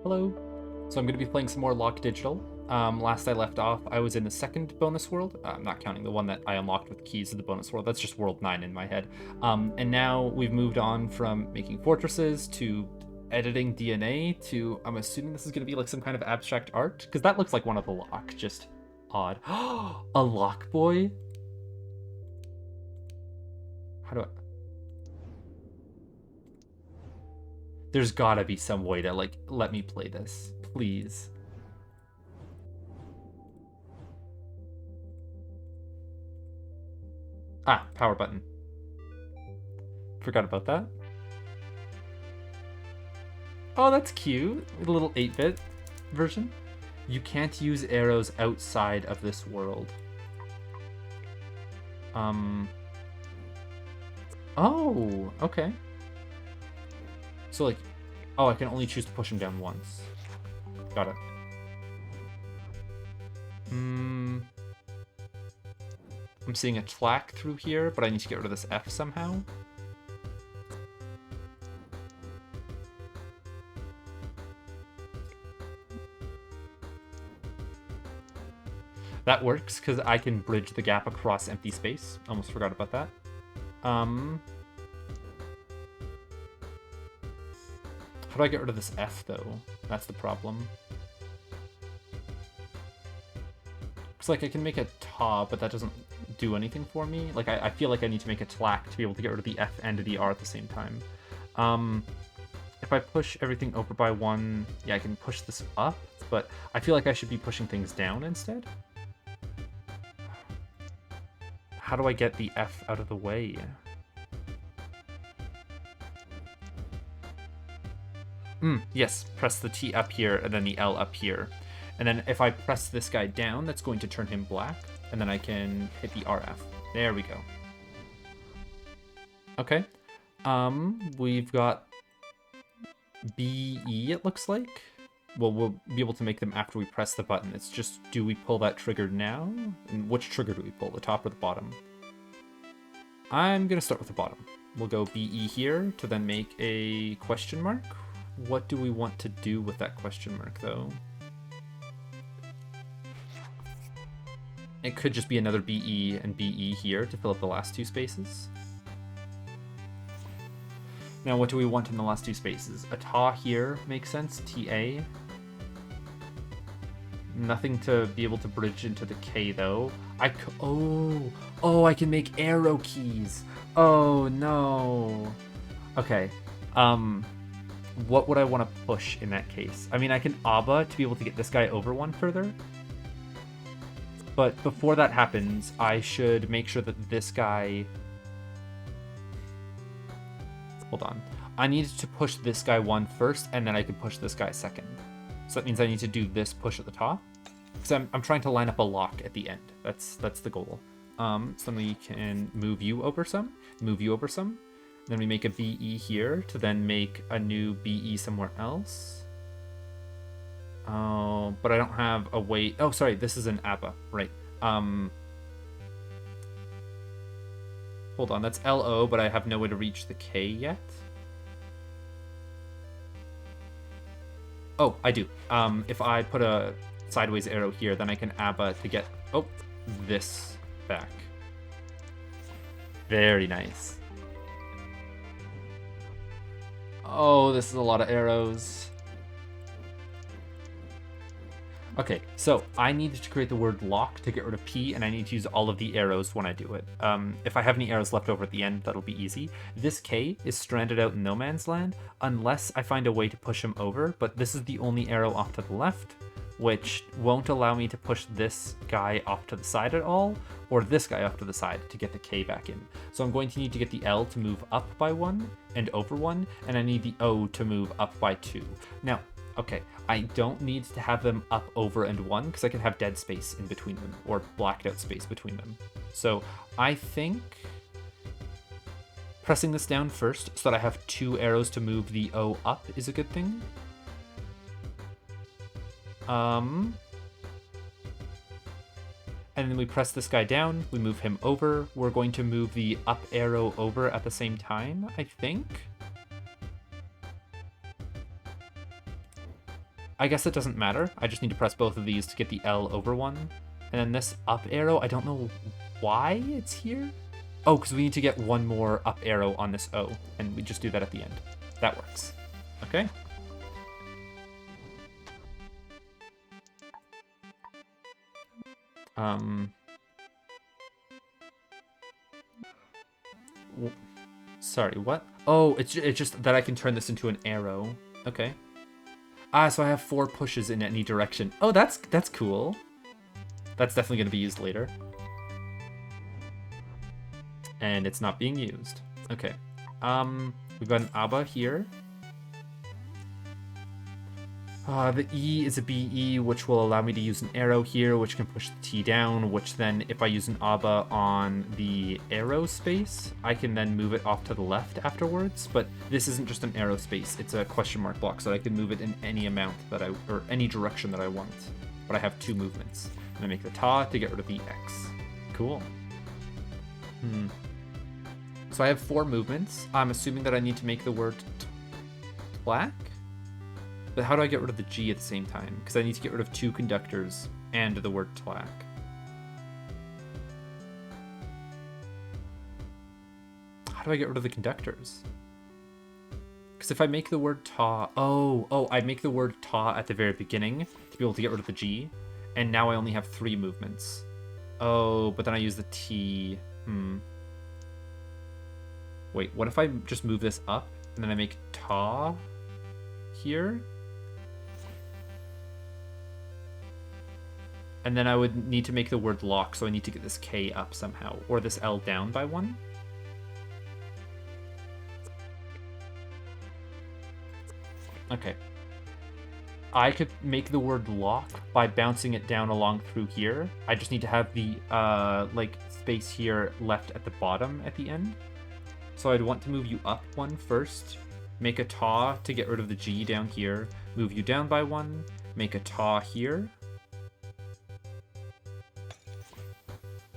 Hello. So I'm going to be playing some more LOK Digital. Last I left off, I was in the second bonus world. I'm not counting the one that I unlocked with keys to the bonus world. That's just world 9 in my head. And now we've moved on from making fortresses to editing DNA to, I'm assuming this is going to be like some kind of abstract art, because that looks like one of the LOK, just odd. A LOKBOY? How do I... There's gotta be some way to, like, let me play this. Please. Ah, power button. Forgot about that. Oh, that's cute. A little 8-bit version. You can't use arrows outside of this world. Oh, okay. So, like, oh, I can only choose to push him down once. Got it. I'm seeing a tlack through here, but I need to get rid of this F somehow. That works, because I can bridge the gap across empty space. Almost forgot about that. How do I get rid of this F, though? That's the problem. Looks like I can make a ta, but that doesn't do anything for me. Like, I feel like I need to make a tlack to be able to get rid of the F and the R at the same time. If I push everything over by 1, yeah, I can push this up, but I feel like I should be pushing things down instead. How do I get the F out of the way? Yes, press the T up here and then the L up here. And then if I press this guy down, that's going to turn him black. And then I can hit the RF. There we go. Okay. We've got BE, it looks like. Well, we'll be able to make them after we press the button. It's just, do we pull that trigger now? And which trigger do we pull, the top or the bottom? I'm going to start with the bottom. We'll go BE here to then make a question mark. What do we want to do with that question mark, though? It could just be another BE and BE here to fill up the last 2 spaces. Now, what do we want in the last 2 spaces? A ta here makes sense. TA. Nothing to be able to bridge into the K, though. Oh, I can make arrow keys. Oh, no. Okay. What would I want to push in that case? I mean, I can ABBA to be able to get this guy over 1 further. But before that happens, I should make sure that this guy... Hold on. I need to push this guy 1 first, and then I can push this guy 2nd. So that means I need to do this push at the top. Because I'm trying to line up a lock at the end. That's the goal. So then we can move you over some. Move you over some. Then we make a BE here to then make a new BE somewhere else. Oh, but I don't have a way... Oh, sorry, this is an ABBA, right. Hold on, that's LO, but I have no way to reach the K yet. Oh, I do. If I put a sideways arrow here, then I can ABBA to get... Oh, this back. Very nice. Oh, this is a lot of arrows. Okay, so I need to create the word lock to get rid of P, and I need to use all of the arrows when I do it. If I have any arrows left over at the end, that'll be easy. This K is stranded out in no man's land, unless I find a way to push him over, but this is the only arrow off to the left, which won't allow me to push this guy off to the side at all, or this guy off to the side to get the K back in. So I'm going to need to get the L to move up by 1 and over 1, and I need the O to move up by 2. Now, okay, I don't need to have them up, over, and 1, because I can have dead space in between them, or blacked out space between them. So I think pressing this down first so that I have 2 arrows to move the O up is a good thing. And then we press this guy down, we move him over. We're going to move the up arrow over at the same time, I think. I guess it doesn't matter. I just need to press both of these to get the L over one. And then this up arrow, I don't know why it's here. Oh, because we need to get one more up arrow on this O, and we just do that at the end. That works. Okay. Sorry, what? Oh, it's just that I can turn this into an arrow. Okay. Ah, so I have 4 pushes in any direction. Oh, that's cool. That's definitely going to be used later. And it's not being used. Okay. We've got an ABBA here. The E is a BE, which will allow me to use an arrow here, which can push the T down, which then, if I use an ABBA on the arrow space, I can then move it off to the left afterwards. But this isn't just an arrow space, it's a question mark block, so I can move it in any amount that or any direction that I want. But I have 2 movements. And I make the ta to get rid of the X. Cool. So I have 4 movements. I'm assuming that I need to make the word tlack. But how do I get rid of the G at the same time? Because I need to get rid of 2 conductors and the word tlack. How do I get rid of the conductors? Because if I make the word ta... Oh, I make the word ta at the very beginning to be able to get rid of the G. And now I only have 3 movements. Oh, but then I use the T. Wait, what if I just move this up and then I make ta here? And then I would need to make the word lock, so I need to get this K up somehow, or this L down by 1. Okay. I could make the word lock by bouncing it down along through here. I just need to have the like space here left at the bottom at the end. So I'd want to move you up 1 first, make a ta to get rid of the G down here, move you down by 1, make a ta here.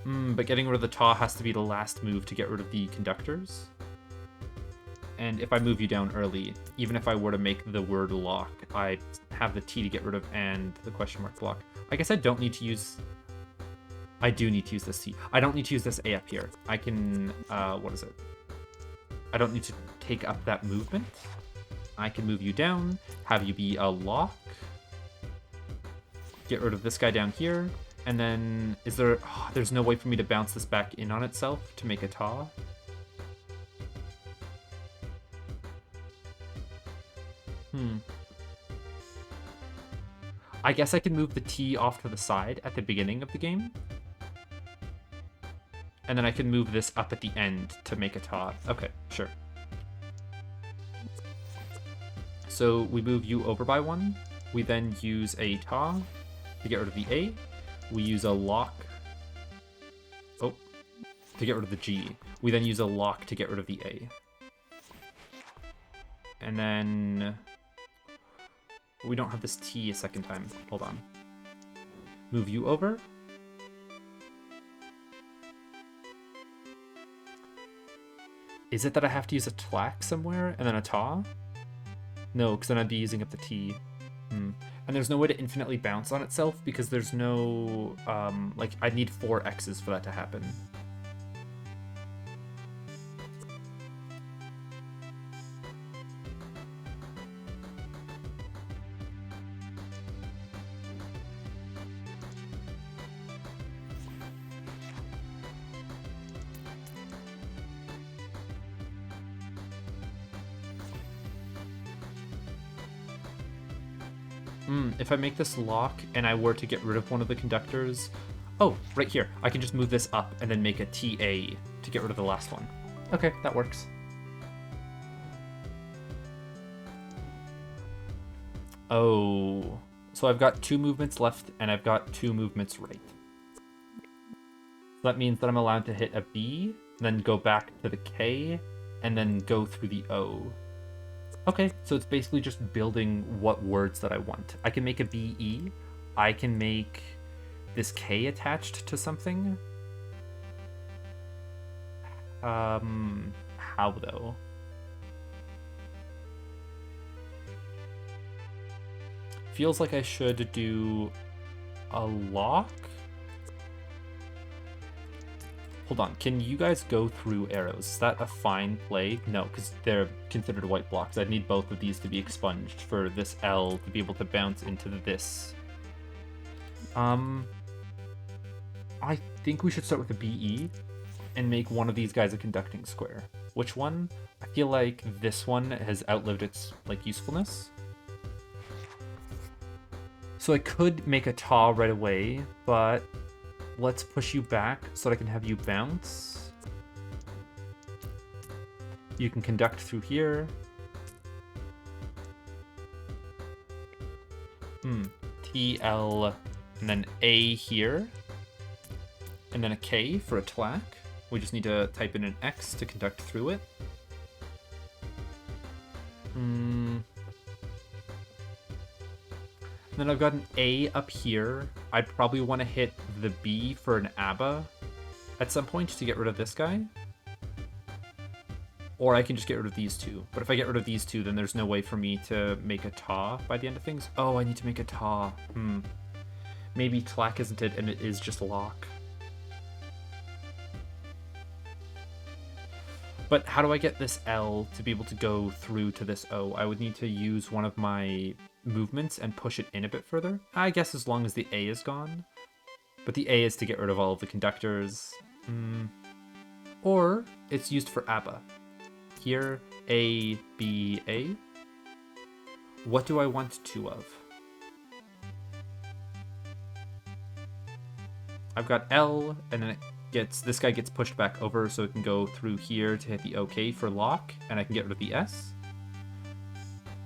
But getting rid of the ta has to be the last move to get rid of the conductors. And if I move you down early, even if I were to make the word lock, I have the T to get rid of and the question mark block. I guess I don't need to use... I do need to use this T. I don't need to use this A up here. I can... what is it? I don't need to take up that movement. I can move you down, have you be a lock, get rid of this guy down here, and then is there... Oh, there's no way for me to bounce this back in on itself to make a ta. I guess I can move the T off to the side at the beginning of the game. And then I can move this up at the end to make a ta. Okay, sure. So we move you over by 1. We then use a ta to get rid of the A. We use a lock. Oh, to get rid of the G. We then use a lock to get rid of the A. And then... we don't have this T a second time. Hold on. Move you over. Is it that I have to use a tlack somewhere and then a ta? No, because then I'd be using up the T. And there's no way to infinitely bounce on itself because there's no... like, I'd need 4 X's for that to happen. If I make this lock and I were to get rid of one of the conductors... Oh, right here. I can just move this up and then make a TA to get rid of the last one. Okay, that works. Oh, so I've got 2 movements left and I've got 2 movements right. So that means that I'm allowed to hit a B, then go back to the K, and then go through the O. Okay, so it's basically just building what words that I want. I can make a BE. I can make this K attached to something. How though? Feels like I should do a lock. Hold on, can you guys go through arrows? Is that a fine play? No, because they're considered white blocks. I'd need both of these to be expunged for this L to be able to bounce into this. I think we should start with a BE and make one of these guys a conducting square. Which one? I feel like this one has outlived its usefulness. So I could make a TA right away, but let's push you back so that I can have you bounce. You can conduct through here. TL, and then A here. And then a K for a tlack. We just need to type in an X to conduct through it. And then I've got an A up here. I'd probably want to hit the B for an ABBA at some point to get rid of this guy. Or I can just get rid of these two. But if I get rid of these two, then there's no way for me to make a TA by the end of things. Oh, I need to make a TA. Maybe tlack isn't it, and it is just lock. But how do I get this L to be able to go through to this O? I would need to use one of my movements and push it in a bit further. I guess as long as the A is gone. But the A is to get rid of all of the conductors. Or it's used for ABBA. Here, A, B, A. What do I want two of? I've got L, and then it gets, this guy gets pushed back over so it can go through here to hit the OK for lock, and I can get rid of the S.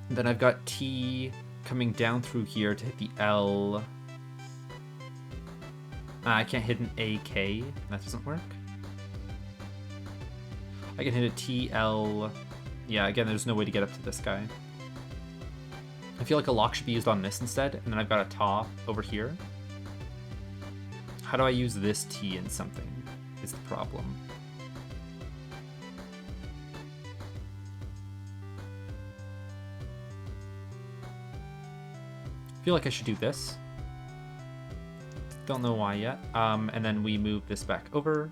And then I've got T coming down through here to hit the L. I can't hit an AK, that doesn't work. I can hit a TL. Yeah, again, there's no way to get up to this guy. I feel like a lock should be used on this instead, and then I've got a TA over here. How do I use this T in something is the problem. I feel like I should do this. Don't know why yet. And then we move this back over.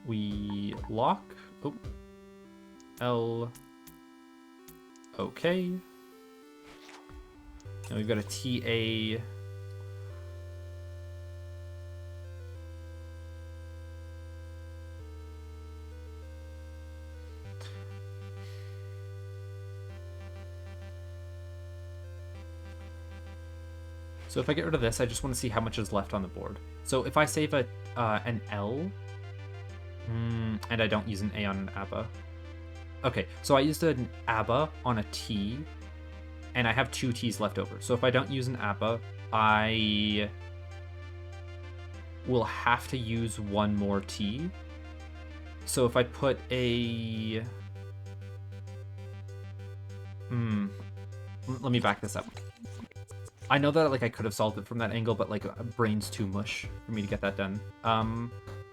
We lock. Oh. L. Okay. Now we've got a TA. So if I get rid of this, I just want to see how much is left on the board. So if I save an L, and I don't use an A on an ABBA. Okay, so I used an ABBA on a T, and I have two T's left over. So if I don't use an ABBA, I will have to use one more T. So if I put a... Let me back this up. I know that I could have solved it from that angle, but brain's too mush for me to get that done.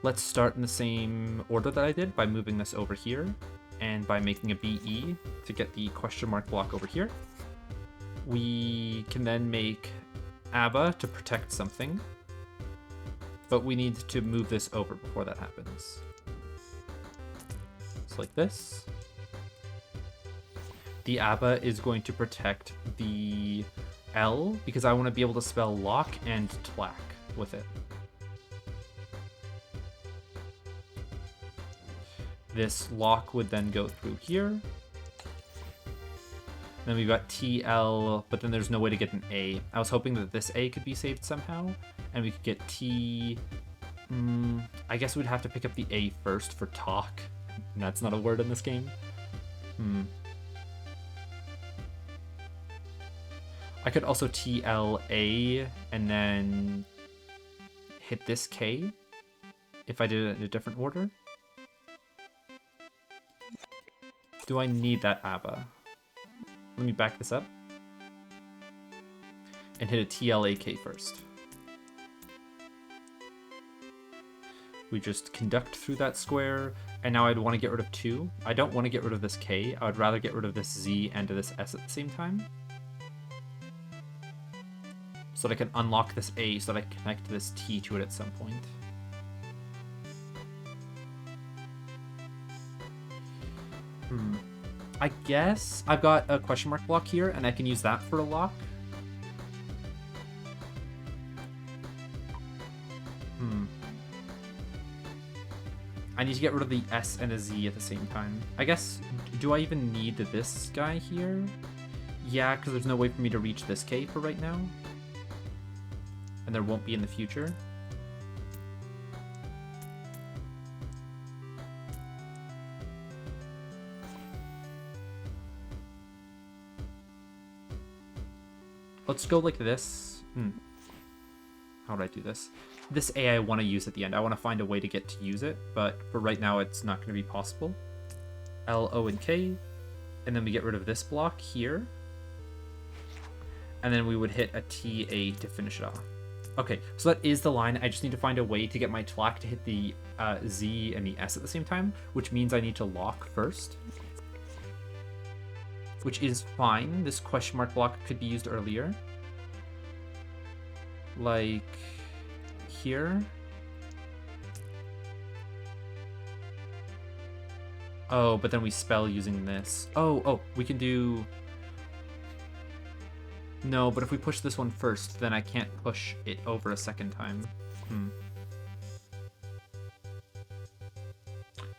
Let's start in the same order that I did by moving this over here and by making a BE to get the question mark block over here. We can then make ABBA to protect something, but we need to move this over before that happens. So like this. The ABBA is going to protect the L because I want to be able to spell lock and tlack with it. This lock would then go through here. Then we've got TL, but then there's no way to get an A. I was hoping that this A could be saved somehow, and we could get T. I guess we'd have to pick up the A first for talk. And that's not a word in this game. I could also TLA and then hit this K if I did it in a different order. Do I need that ABBA? Let me back this up. And hit a TLAK first. We just conduct through that square, and now I'd want to get rid of 2. I don't want to get rid of this K. I would rather get rid of this Z and this S at the same time. so that I can unlock this A so that I can connect this T to it at some point. I guess I've got a question mark block here, and I can use that for a lock. I need to get rid of the S and a Z at the same time. I guess, do I even need this guy here? Yeah, because there's no way for me to reach this K for right now. And there won't be in the future. Let's go like this. How do I do this? This A I want to use at the end. I want to find a way to get to use it, but for right now it's not going to be possible. L, O, and K. And then we get rid of this block here. And then we would hit a T, A to finish it off. Okay, so that is the line. I just need to find a way to get my TLAC to hit the Z and the S at the same time, which means I need to lock first. Which is fine. This question mark block could be used earlier. Like here. Oh, but then we spell using this. Oh, we can do... No, but if we push this one first, then I can't push it over a second time.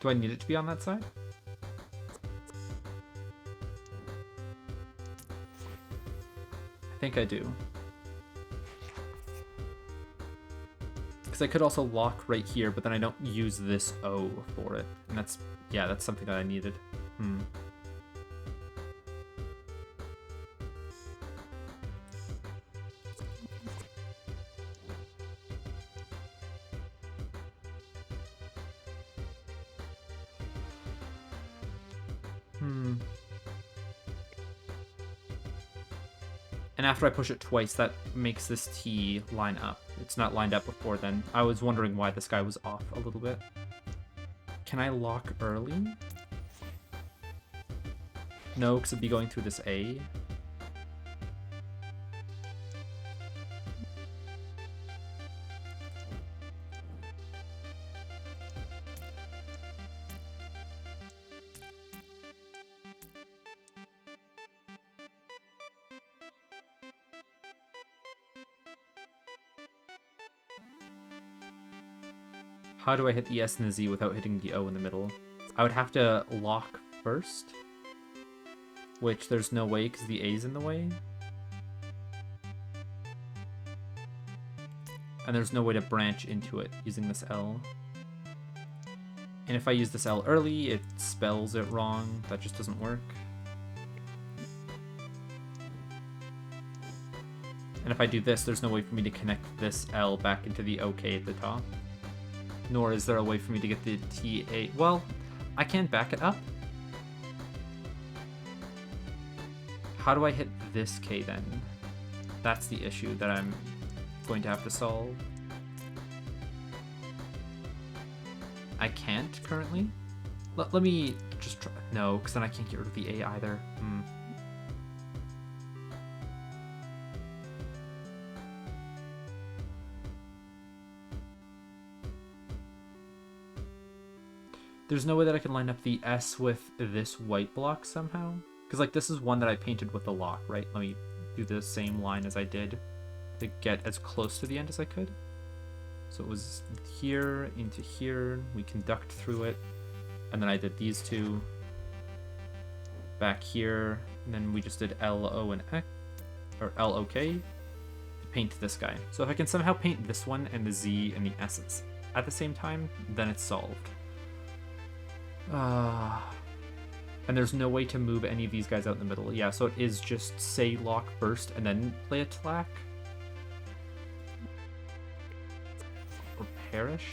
Do I need it to be on that side? I think I do. Because I could also lock right here, but then I don't use this O for it. And that's, yeah, that's something that I needed. And after I push it twice, that makes this T line up. It's not lined up before then. I was wondering why this guy was off a little bit. Can I lock early? No, because it'd be going through this A. How do I hit the S and the Z without hitting the O in the middle? I would have to lock first, which there's no way because the A's in the way. And there's no way to branch into it using this L. And if I use this L early, it spells it wrong. That just doesn't work. And if I do this, there's no way for me to connect this L back into the OK at the top. Nor is there a way for me to get the TA. Well, I can back it up. How do I hit this K then? That's the issue that I'm going to have to solve. I can't currently. Let me just try. No, because then I can't get rid of the A either. There's no way that I can line up the S with this white block somehow. Because, like, this is one that I painted with the lock, right? Let me do the same line as I did to get as close to the end as I could. So it was here into here. We conduct through it. And then I did these two back here. And then we just did L, O, and X, or L, O, K to paint this guy. So if I can somehow paint this one and the Z and the S's at the same time, then it's solved. And there's no way to move any of these guys out in the middle. Yeah, so it is just say lock first and then play a TLAC. Or perish?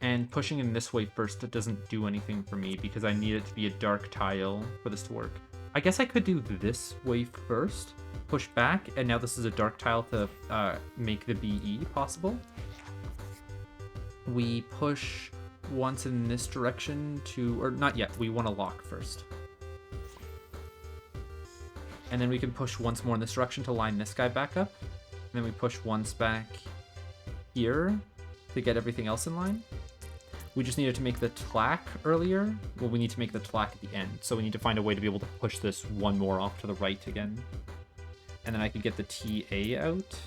And pushing in this way first, it doesn't do anything for me because I need it to be a dark tile for this to work. I guess I could do this way first, push back, and now this is a dark tile to make the BE possible. We push once in this direction to, or not yet, we want to lock first. And then we can push once more in this direction to line this guy back up. And then we push once back here to get everything else in line. We just needed to make the tlack earlier. Well, we need to make the tlack at the end. So we need to find a way to be able to push this one more off to the right again. And then I could get the TA out.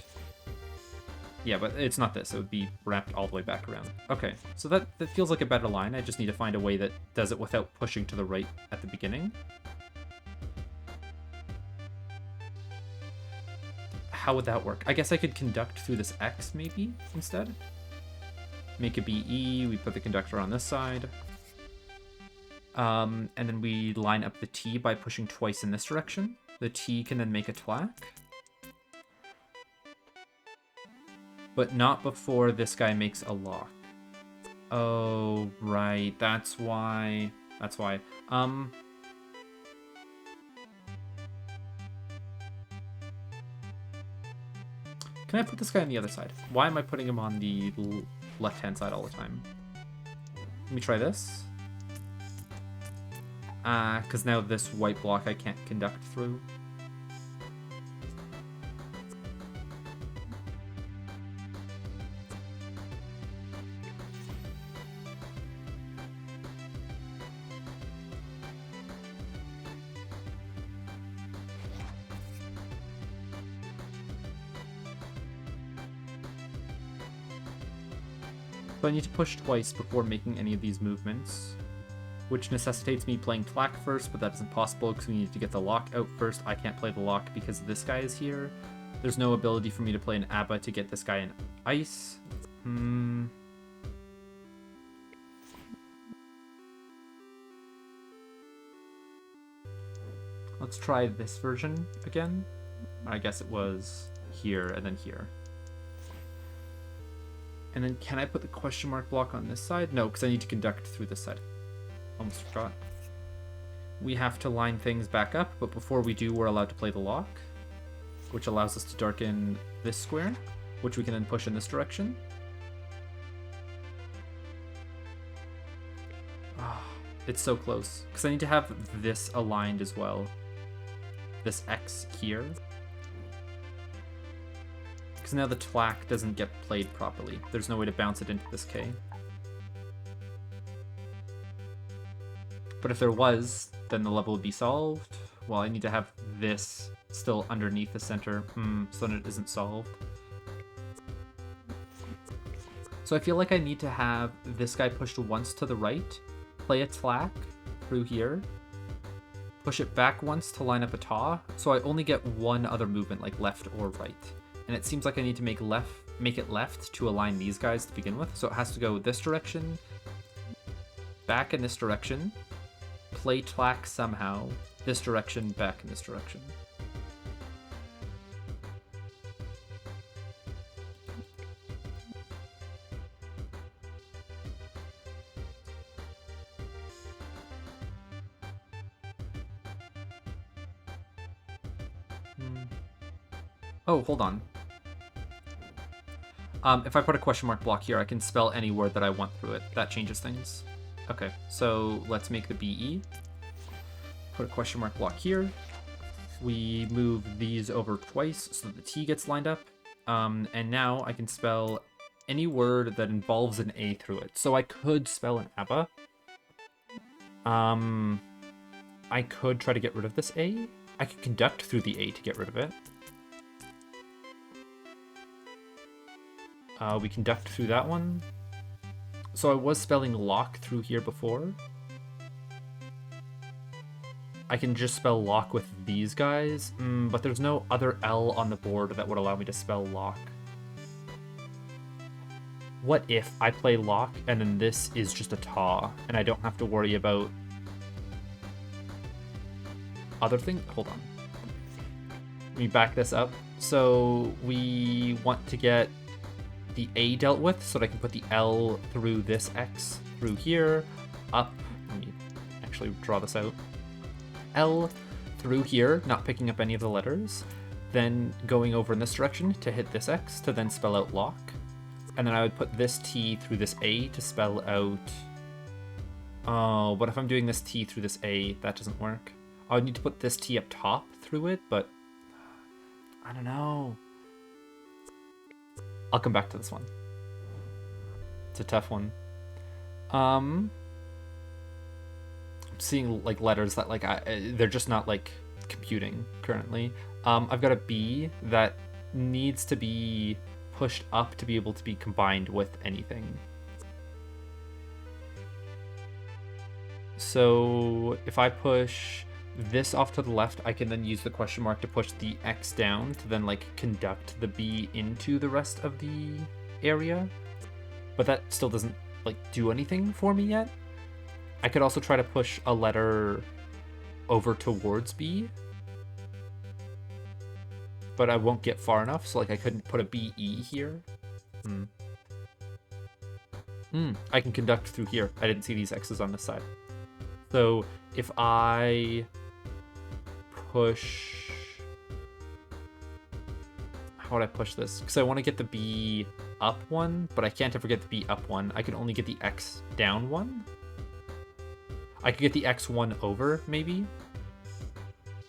Yeah, but it's not this. It would be wrapped all the way back around. Okay, so that feels like a better line. I just need to find a way that does it without pushing to the right at the beginning. How would that work? I guess I could conduct through this X maybe instead. Make a BE, we put the conductor on this side. And then we line up the T by pushing twice in this direction. The T can then make a tlack. But not before this guy makes a lock. Oh, right. That's why. That's why. Can I put this guy on the other side? Why am I putting him on the left-hand side all the time? Let me try this. Because now this white block I can't conduct through. So I need to push twice before making any of these movements, which necessitates me playing tlack first, but that isn't possible because we need to get the lock out first. I can't play the lock because this guy is here. There's no ability for me to play an ABBA to get this guy in ice. Let's try this version again. I guess it was here and then here. And then can I put the question mark block on this side? No, because I need to conduct through this side. Almost forgot. We have to line things back up, but before we do, we're allowed to play the lock, which allows us to darken this square, which we can then push in this direction. Oh, it's so close, because I need to have this aligned as well. This X here. Because now the tlack doesn't get played properly. There's no way to bounce it into this K. But if there was, then the level would be solved. Well, I need to have this still underneath the center, so then it isn't solved. So I feel like I need to have this guy pushed once to the right, play a tlack through here, push it back once to line up a taw, so I only get one other movement, like left or right. And it seems like I need to make it left to align these guys to begin with. So it has to go this direction, back in this direction, play tlack somehow, this direction, back in this direction. Oh, hold on. If I put a question mark block here, I can spell any word that I want through it. That changes things. Okay, so let's make the BE. Put a question mark block here. We move these over twice so that the T gets lined up. And now I can spell any word that involves an A through it. So I could spell an ABBA. I could try to get rid of this A. I could conduct through the A to get rid of it. We conduct through that one. So I was spelling lock through here before. I can just spell lock with these guys, but there's no other L on the board that would allow me to spell lock. What if I play lock and then this is just a taw and I don't have to worry about other things? Hold on. Let me back this up. So we want to get the A dealt with so that I can put the L through this X through here, up. Let me actually draw this out. L through here, not picking up any of the letters, then going over in this direction to hit this X to then spell out lock. And then I would put this T through this A to spell out Oh, but if I'm doing this T through this A, that doesn't work. I would need to put this T up top through it, but I don't know. I'll come back to this one. It's a tough one. I'm seeing like letters that like they're just not like computing currently. I've got a B that needs to be pushed up to be able to be combined with anything. So if I push this off to the left, I can then use the question mark to push the X down to then like conduct the B into the rest of the area. But that still doesn't like do anything for me yet. I could also try to push a letter over towards B, but I won't get far enough, so like I couldn't put a BE here. I can conduct through here. I didn't see these X's on this side. So if I push... How would I push this? Because I want to get the B up one, but I can't ever get the B up one. I can only get the X down one. I could get the X1 over, maybe?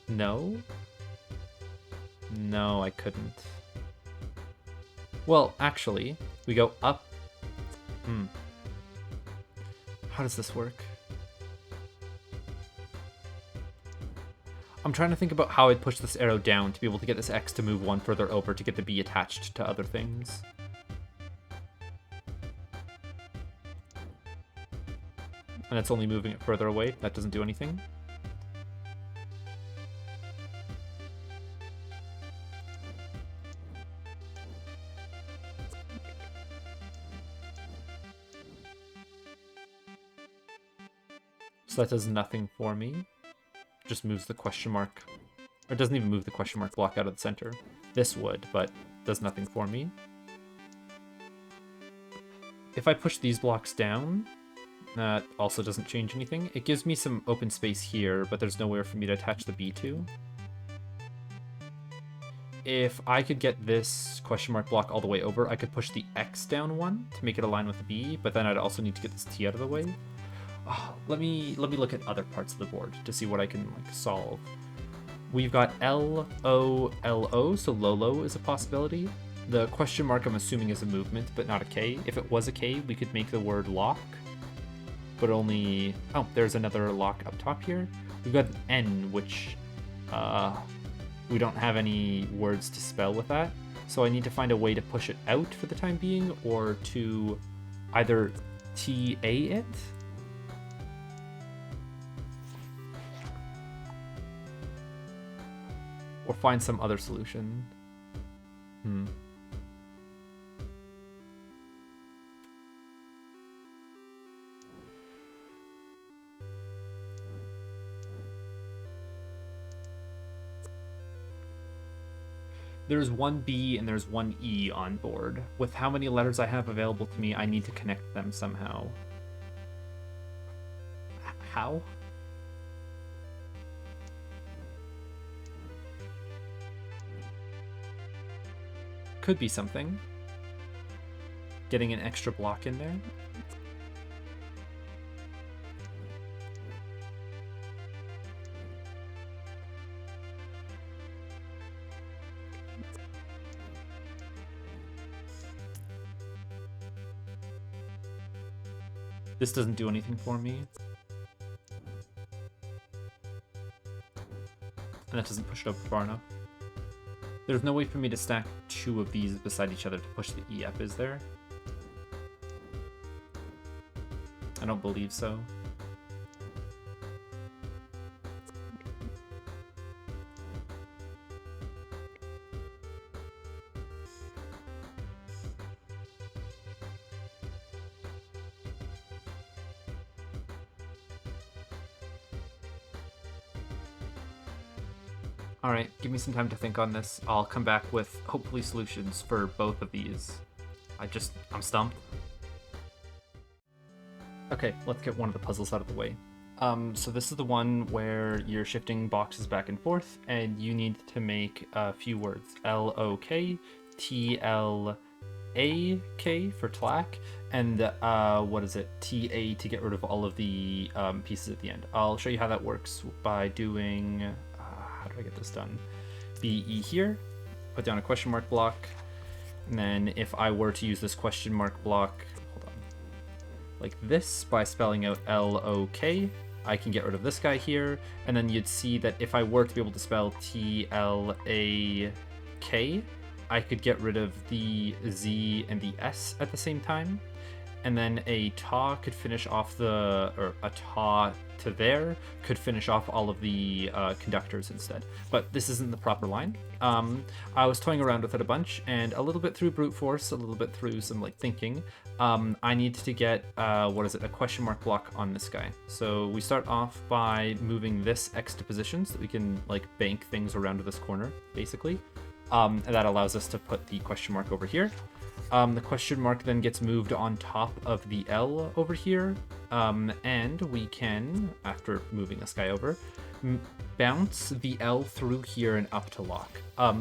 No? No, I couldn't. Well, actually, we go up. How does this work? I'm trying to think about how I'd push this arrow down to be able to get this X to move one further over to get the B attached to other things. And it's only moving it further away. That doesn't do anything. So that does nothing for me. Just moves the question mark. Or it doesn't even move the question mark block out of the center. This would, but does nothing for me. If I push these blocks down, that also doesn't change anything. It gives me some open space here, but there's nowhere for me to attach the B to. If I could get this question mark block all the way over, I could push the X down one to make it align with the B, but then I'd also need to get this T out of the way. Oh, let me look at other parts of the board to see what I can like solve. We've got L-O-L-O, so Lolo is a possibility. The question mark I'm assuming is a movement, but not a K. If it was a K, we could make the word lock, but only... Oh, there's another lock up top here. We've got an N, which we don't have any words to spell with that. So I need to find a way to push it out for the time being, or to either T-A it, or find some other solution. There's one B and there's one E on board. With how many letters I have available to me, I need to connect them somehow. How? Could be something. Getting an extra block in there. This doesn't do anything for me. And that doesn't push it up far enough. There's no way for me to stack two of these beside each other to push the E up, is there? I don't believe so. Alright, give me some time to think on this. I'll come back with hopefully solutions for both of these. I'm stumped. Okay, let's get one of the puzzles out of the way. So this is the one where you're shifting boxes back and forth, and you need to make a few words. L-O-K, T-L, TAK for TLAC, and what is it, TA to get rid of all of the pieces at the end. I'll show you how that works by doing, how do I get this done? BE here, put down a question mark block, and then if I were to use this question mark block, hold on, like this, by spelling out LOK, I can get rid of this guy here, and then you'd see that if I were to be able to spell TLAK, I could get rid of the Z and the S at the same time, and then a ta could finish off or a ta to there could finish off all of the conductors instead. But this isn't the proper line. I was toying around with it a bunch, and a little bit through brute force, a little bit through some like thinking, I need to get, a question mark block on this guy. So we start off by moving this X to position so that we can like bank things around to this corner, basically. And that allows us to put the question mark over here. The question mark then gets moved on top of the L over here. And we can, after moving this guy over, bounce the L through here and up to lock.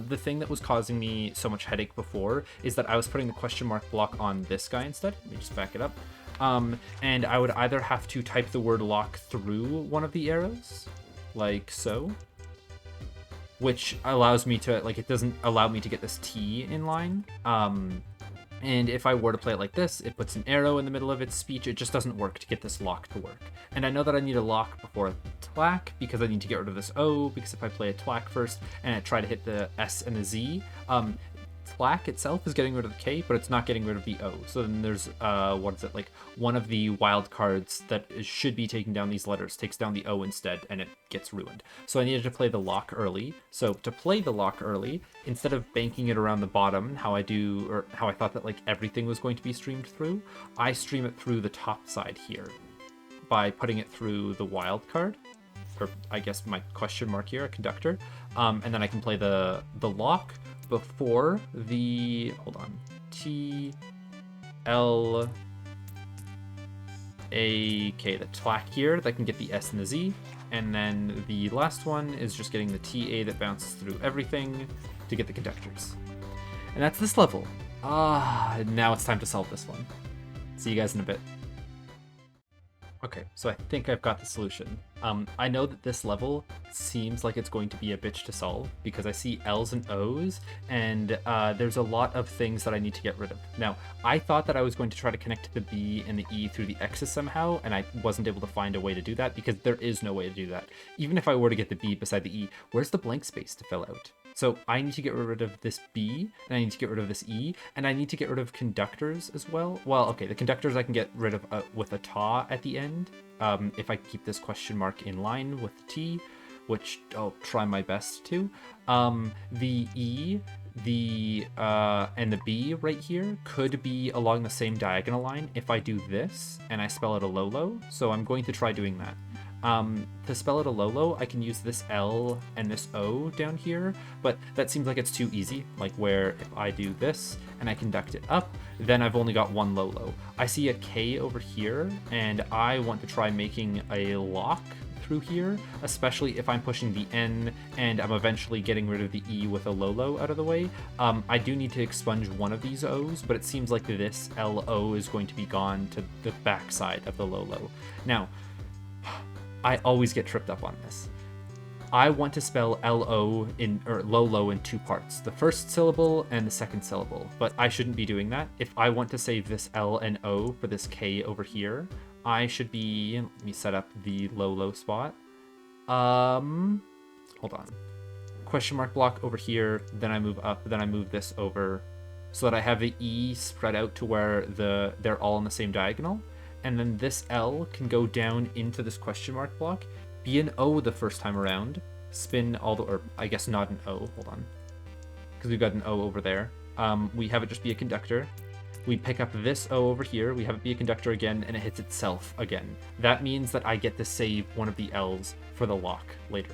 The thing that was causing me so much headache before is that I was putting the question mark block on this guy instead. Let me just back it up. And I would either have to type the word lock through one of the arrows, like so, which allows me to, like, it doesn't allow me to get this T in line. And if I were to play it like this, it puts an arrow in the middle of its speech. It just doesn't work to get this lock to work. And I know that I need a lock before a tlac because I need to get rid of this O, because if I play a tlac first and I try to hit the S and the Z, tlac itself is getting rid of the K, but it's not getting rid of the O. So then there's, like one of the wild cards that should be taking down these letters takes down the O instead, and it gets ruined. So I needed to play the lock early. So to play the lock early, instead of banking it around the bottom, how I thought that like everything was going to be streamed through, I stream it through the top side here by putting it through the wild card, or I guess my question mark here, a conductor, and then I can play the lock before the, hold on, T, L, A, K, the tlac here, that can get the S and the Z, and then the last one is just getting the TA that bounces through everything to get the conductors. And that's this level. Now it's time to solve this one. See you guys in a bit. Okay, so I think I've got the solution. I know that this level seems like it's going to be a bitch to solve because I see L's and O's, and there's a lot of things that I need to get rid of. Now, I thought that I was going to try to connect the B and the E through the X's somehow, and I wasn't able to find a way to do that because there is no way to do that. Even if I were to get the B beside the E, where's the blank space to fill out? So I need to get rid of this B, and I need to get rid of this E, and I need to get rid of conductors as well. Well, okay, the conductors I can get rid of with a ta at the end, if I keep this question mark in line with the T, which I'll try my best to. The E, and the B right here could be along the same diagonal line if I do this, and I spell it a low, so I'm going to try doing that. To spell it a low, I can use this L and this O down here, but that seems like it's too easy, like where if I do this and I conduct it up, then I've only got one low. I see a K over here, and I want to try making a lock through here, especially if I'm pushing the N and I'm eventually getting rid of the E with a low out of the way. I do need to expunge one of these O's, but it seems like this LO is going to be gone to the backside of the low. Now, I always get tripped up on this. I want to spell low in two parts, the first syllable and the second syllable, but I shouldn't be doing that. If I want to save this L and O for this K over here, I should be, let me set up the low spot. Hold on. Question mark block over here, then I move up, then I move this over so that I have the E spread out to where they're all on the same diagonal. And then this L can go down into this question mark block, be an O the first time around, spin all the, or I guess not an O, hold on, because we've got an O over there. We have it just be a conductor. We pick up this O over here, we have it be a conductor again, and it hits itself again. That means that I get to save one of the L's for the lock later.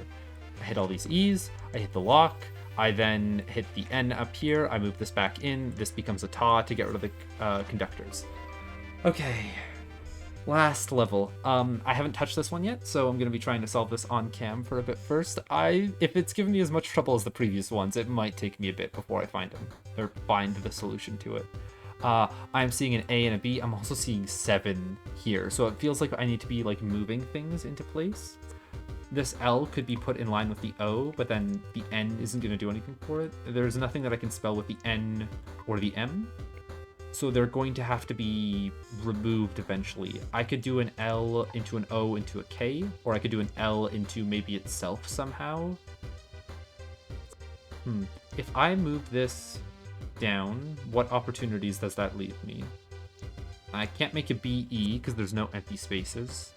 I hit all these E's, I hit the lock, I then hit the N up here, I move this back in, this becomes a ta to get rid of the conductors. Okay. Last level. I haven't touched this one yet, so I'm going to be trying to solve this on cam for a bit first. If it's given me as much trouble as the previous ones, it might take me a bit before I find the solution to it. I'm seeing an A and a B. I'm also seeing 7 here. So it feels like I need to be like moving things into place. This L could be put in line with the O, but then the N isn't going to do anything for it. There's nothing that I can spell with the N or the M. So they're going to have to be removed eventually. I could do an L into an O into a K, or I could do an L into maybe itself somehow. If I move this down, what opportunities does that leave me? I can't make a BE because there's no empty spaces.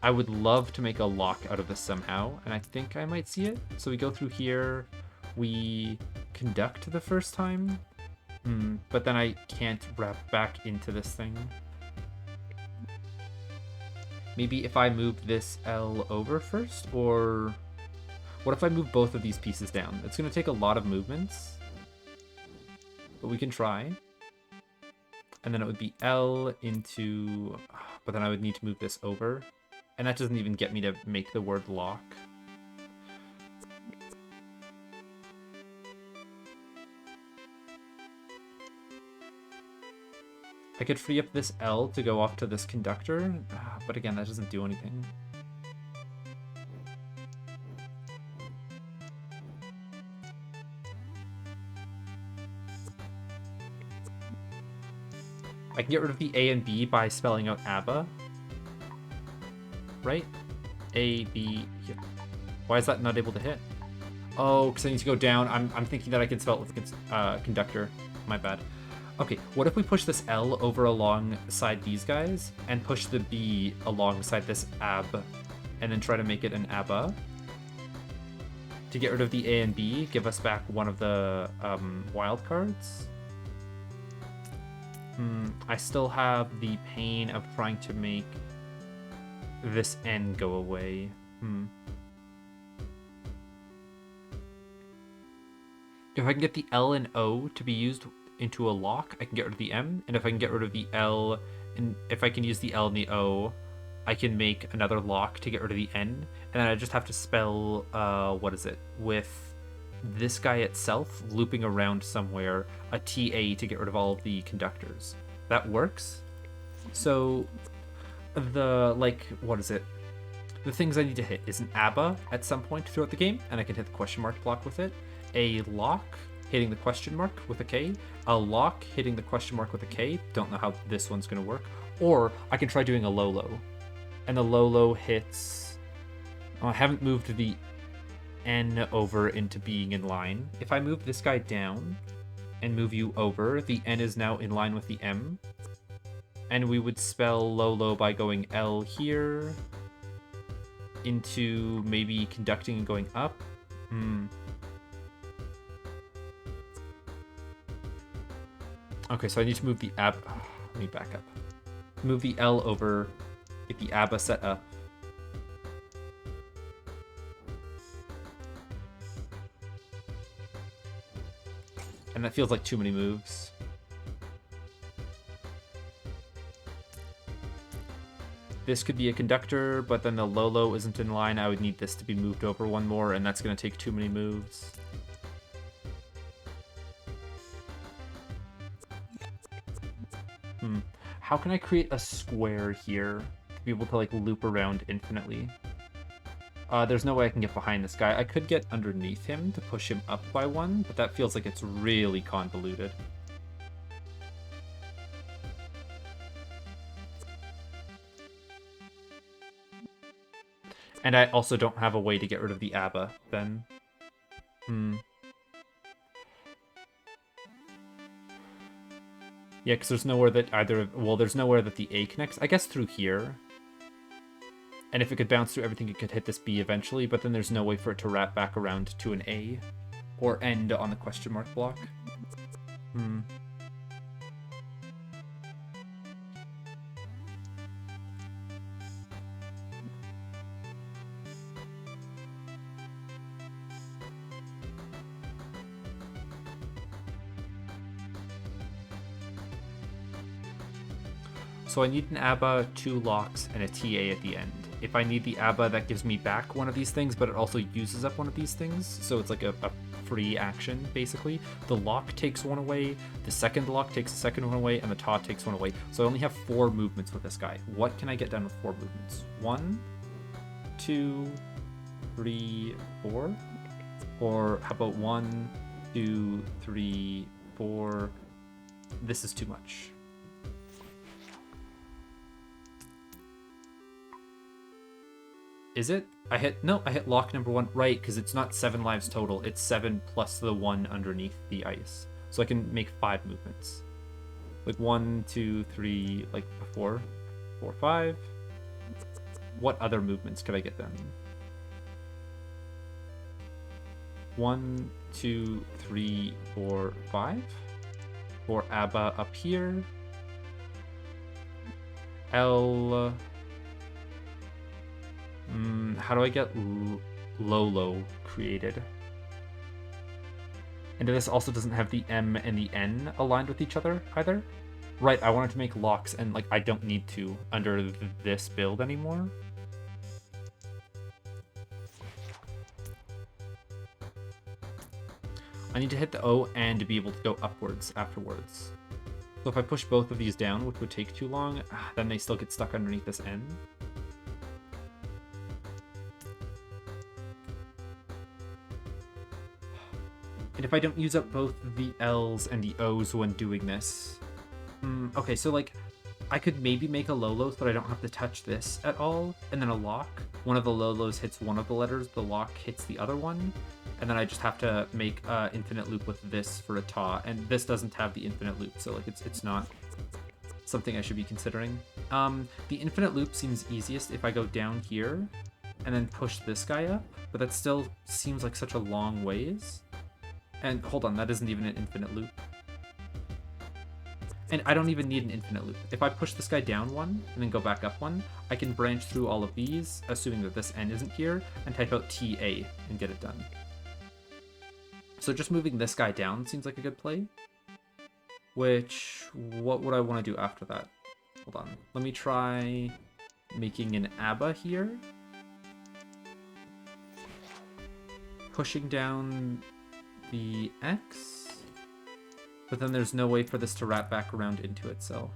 I would love to make a lock out of this somehow, and I think I might see it. So we go through here, we conduct the first time, but then I can't wrap back into this thing. Maybe if I move this L over first, or what if I move both of these pieces down? It's going to take a lot of movements, but we can try. And then it would be L into, but then I would need to move this over. And that doesn't even get me to make the word lock. I could free up this L to go off to this conductor, but again, that doesn't do anything. I can get rid of the A and B by spelling out ABBA. Right? A, B, yeah. Why is that not able to hit? Oh, because I need to go down. I'm thinking that I can spell it with conductor. My bad. Okay, what if we push this L over alongside these guys and push the B alongside this AB and then try to make it an ABBA? To get rid of the A and B, give us back one of the wild cards. I still have the pain of trying to make this N go away. If I can get the L and O to be used into a lock, I can get rid of the M. And if I can get rid of the L, and if I can use the L and the O, I can make another lock to get rid of the N. And then I just have to spell, what is it? With this guy itself looping around somewhere, a TA to get rid of all of the conductors. That works. So the, like, what is it? The things I need to hit is an ABBA at some point throughout the game, and I can hit the question mark block with it. A lock, hitting the question mark with a K. A lock, hitting the question mark with a K. Don't know how this one's going to work. Or I can try doing a low-low. And the low-low hits... Oh, I haven't moved the N over into being in line. If I move this guy down and move you over, the N is now in line with the M. And we would spell low-low by going L here into maybe conducting and going up. Okay, so I need to move the AB. Oh, let me back up. Move the L over, get the ABBA set up. And that feels like too many moves. This could be a conductor, but then the low-low isn't in line. I would need this to be moved over one more, and that's going to take too many moves. How can I create a square here to be able to like loop around infinitely? There's no way I can get behind this guy. I could get underneath him to push him up by one, but that feels like it's really convoluted. And I also don't have a way to get rid of the ABBA, then. Yeah, because there's nowhere that either... Well, there's nowhere that the A connects. I guess through here. And if it could bounce through everything, it could hit this B eventually, but then there's no way for it to wrap back around to an A. Or end on the question mark block. So I need an ABBA, 2 locks, and a TA at the end. If I need the ABBA, that gives me back one of these things, but it also uses up one of these things. So it's like a free action, basically. The lock takes one away, the second lock takes the second one away, and the taw takes one away. So I only have 4 movements with this guy. What can I get done with 4 movements? 1, 2, 3, 4? Or how about 1, 2, 3, 4? This is too much. Is it? I hit lock number 1. Right, because it's not 7 lives total. It's 7 plus the 1 underneath the ice. So I can make 5 movements. Like 1, 2, 3, like before. 4, 5. What other movements could I get done? 1, 2, 3, 4, 5. For ABBA up here. L... how do I get Lolo created? And this also doesn't have the M and the N aligned with each other either. Right, I wanted to make locks, and like I don't need to under this build anymore. I need to hit the O and to be able to go upwards afterwards. So if I push both of these down, which would take too long, then they still get stuck underneath this N. And if I don't use up both the L's and the O's when doing this... okay, so like, I could maybe make a Lolo so that I don't have to touch this at all, and then a lock. One of the Lolos hits one of the letters, the lock hits the other one, and then I just have to make an infinite loop with this for a taw, and this doesn't have the infinite loop, so like it's not something I should be considering. The infinite loop seems easiest if I go down here and then push this guy up, but that still seems like such a long ways. And hold on, that isn't even an infinite loop. And I don't even need an infinite loop. If I push this guy down 1 and then go back up 1, I can branch through all of these, assuming that this N isn't here, and type out TA and get it done. So just moving this guy down seems like a good play. Which, what would I want to do after that? Hold on. Let me try making an ABBA here. Pushing down the X, but then there's no way for this to wrap back around into itself.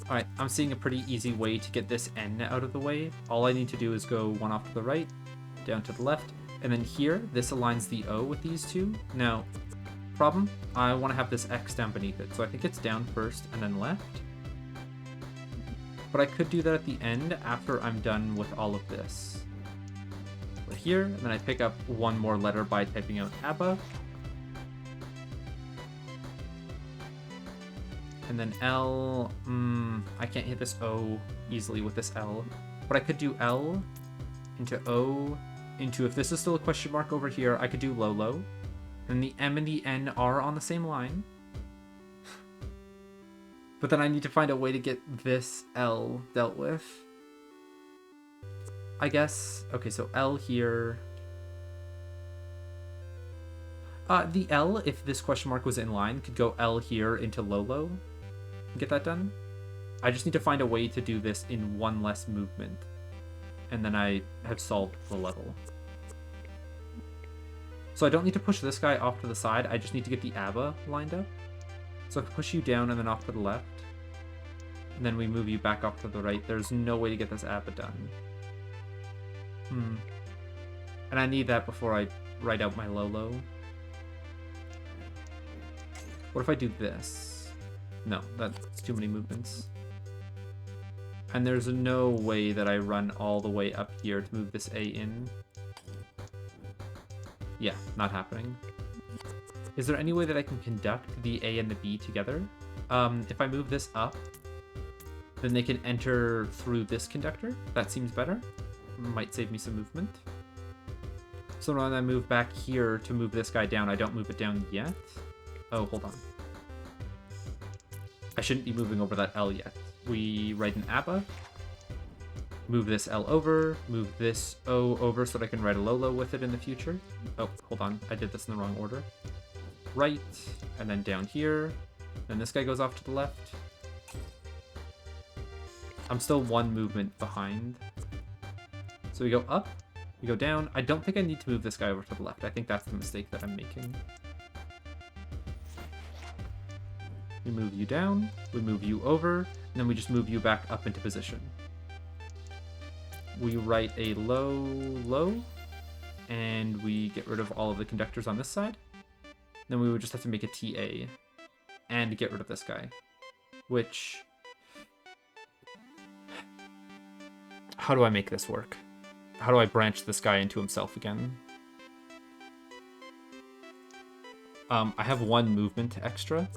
Alright, I'm seeing a pretty easy way to get this N out of the way. All I need to do is go 1 off to the right, down to the left, and then here, this aligns the O with these two. Now, problem, I want to have this X down beneath it, so I think it's down first and then left. But I could do that at the end after I'm done with all of this. Right here, and then I pick up 1 more letter by typing out ABBA. And then L, I can't hit this O easily with this L. But I could do L into O into, if this is still a question mark over here, I could do Lolo. And the M and the N are on the same line. But then I need to find a way to get this L dealt with. I guess. Okay, so L here. The L, if this question mark was in line, could go L here into Lolo. Get that done. I just need to find a way to do this in 1 less movement. And then I have solved the level. So I don't need to push this guy off to the side. I just need to get the ABBA lined up. So I can push you down and then off to the left. And then we move you back off to the right. There's no way to get this ABBA done. And I need that before I write out my Lolo. What if I do this? No, that's too many movements. And there's no way that I run all the way up here to move this A in. Yeah, not happening. Is there any way that I can conduct the A and the B together? If I move this up, then they can enter through this conductor. That seems better. Might save me some movement. So when I move back here to move this guy down, I don't move it down yet. Oh, hold on. I shouldn't be moving over that L yet. We write an ABBA. Move this L over, move this O over so that I can write a Lolo with it in the future. Oh, hold on. I did this in the wrong order. Right, and then down here. Then this guy goes off to the left. I'm still one movement behind. So we go up, we go down. I don't think I need to move this guy over to the left. I think that's the mistake that I'm making. We move you down, we move you over, and then we just move you back up into position. We write a low, low, and we get rid of all of the conductors on this side. Then we would just have to make a TA and get rid of this guy, which... How do I make this work? How do I branch this guy into himself again? I have one movement extra.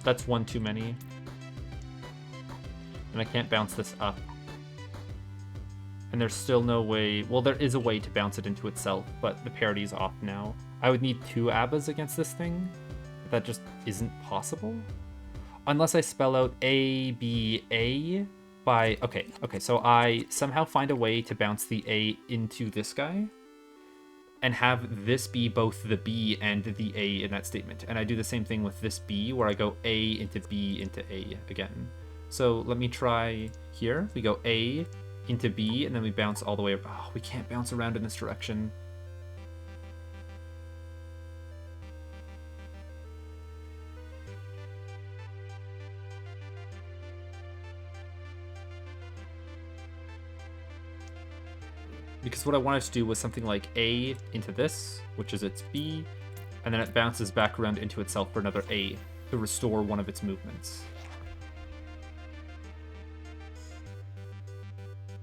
That's one too many. And I can't bounce this up. And there's still no way... Well, there is a way to bounce it into itself, but the parity's off now. I would need 2 ABBAs against this thing. But that just isn't possible. Unless I spell out A, B, A by... Okay, so I somehow find a way to bounce the A into this guy. And have this be both the B and the A in that statement. And I do the same thing with this B, where I go A into B into A again. So let me try here. We go A into B, and then we bounce all the way up. Oh, we can't bounce around in this direction. Because what I wanted to do was something like A into this, which is its B, and then it bounces back around into itself for another A to restore one of its movements.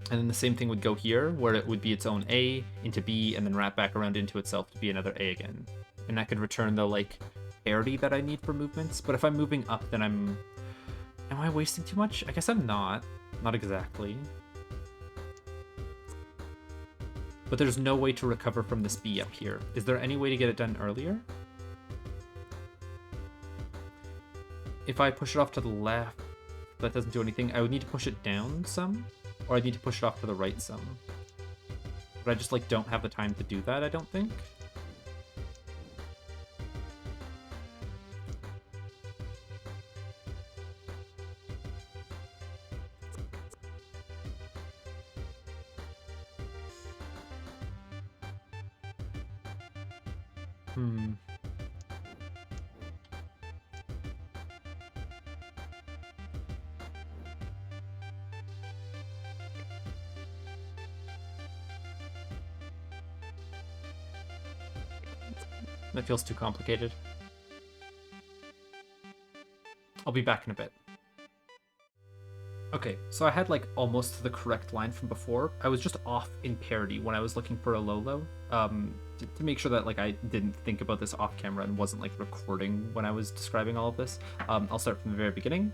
And then the same thing would go here, where it would be its own A into B, and then wrap back around into itself to be another A again. And that could return the, like, parity that I need for movements. But if I'm moving up, then Am I wasting too much? I guess I'm not. Not exactly. But there's no way to recover from this B up here. Is there any way to get it done earlier? If I push it off to the left, that doesn't do anything. I would need to push it down some, or I need to push it off to the right some. But I just, like, don't have the time to do that, I don't think. That feels too complicated. I'll be back in a bit. Okay, so I had like almost the correct line from before. I was just off in parity when I was looking for a low-low. To make sure that like I didn't think about this off camera and wasn't like recording when I was describing all of this. I'll start from the very beginning.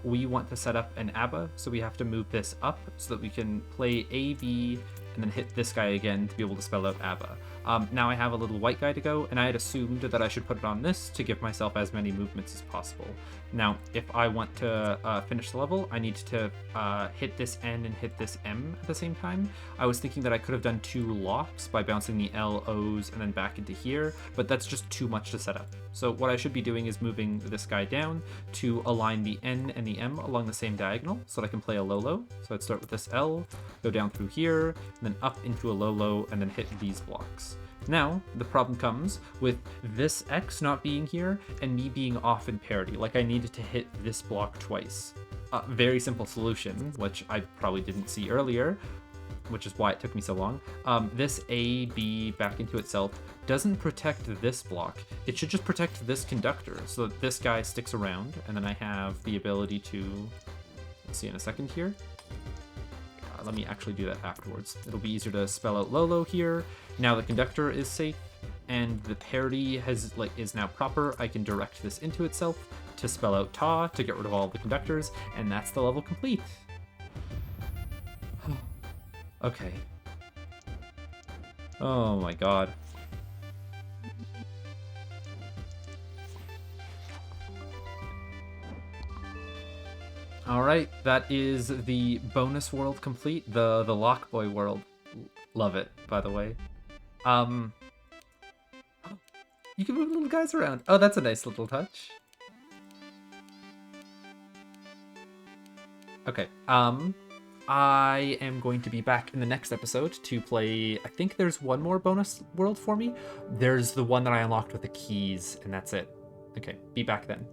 We want to set up an ABBA, so we have to move this up so that we can play A, B, and then hit this guy again to be able to spell out ABBA. Now I have a little white guy to go, and I had assumed that I should put it on this to give myself as many movements as possible. Now, if I want to finish the level, I need to hit this N and hit this M at the same time. I was thinking that I could have done 2 locks by bouncing the L, O's, and then back into here, but that's just too much to set up. So what I should be doing is moving this guy down to align the N and the M along the same diagonal so that I can play a low-low. So I'd start with this L, go down through here, and then up into a low-low, and then hit these blocks. Now, the problem comes with this X not being here and me being off in parity. Like, I needed to hit this block twice. Very simple solution, which I probably didn't see earlier, which is why it took me so long. This A, B back into itself doesn't protect this block. It should just protect this conductor so that this guy sticks around, and then I have the ability to, we'll see in a second here. Let me actually do that afterwards. It'll be easier to spell out low-low here. Now the conductor is safe, and the parity is now proper. I can direct this into itself to spell out ta to get rid of all the conductors, and that's the level complete. Okay. Oh my god. Alright, that is the bonus world complete, the LOKBOY world. Love it, by the way. You can move little guys around. Oh, that's a nice little touch. Okay, I am going to be back in the next episode to play, I think there's one more bonus world for me. There's the one that I unlocked with the keys, and that's it. Okay, be back then.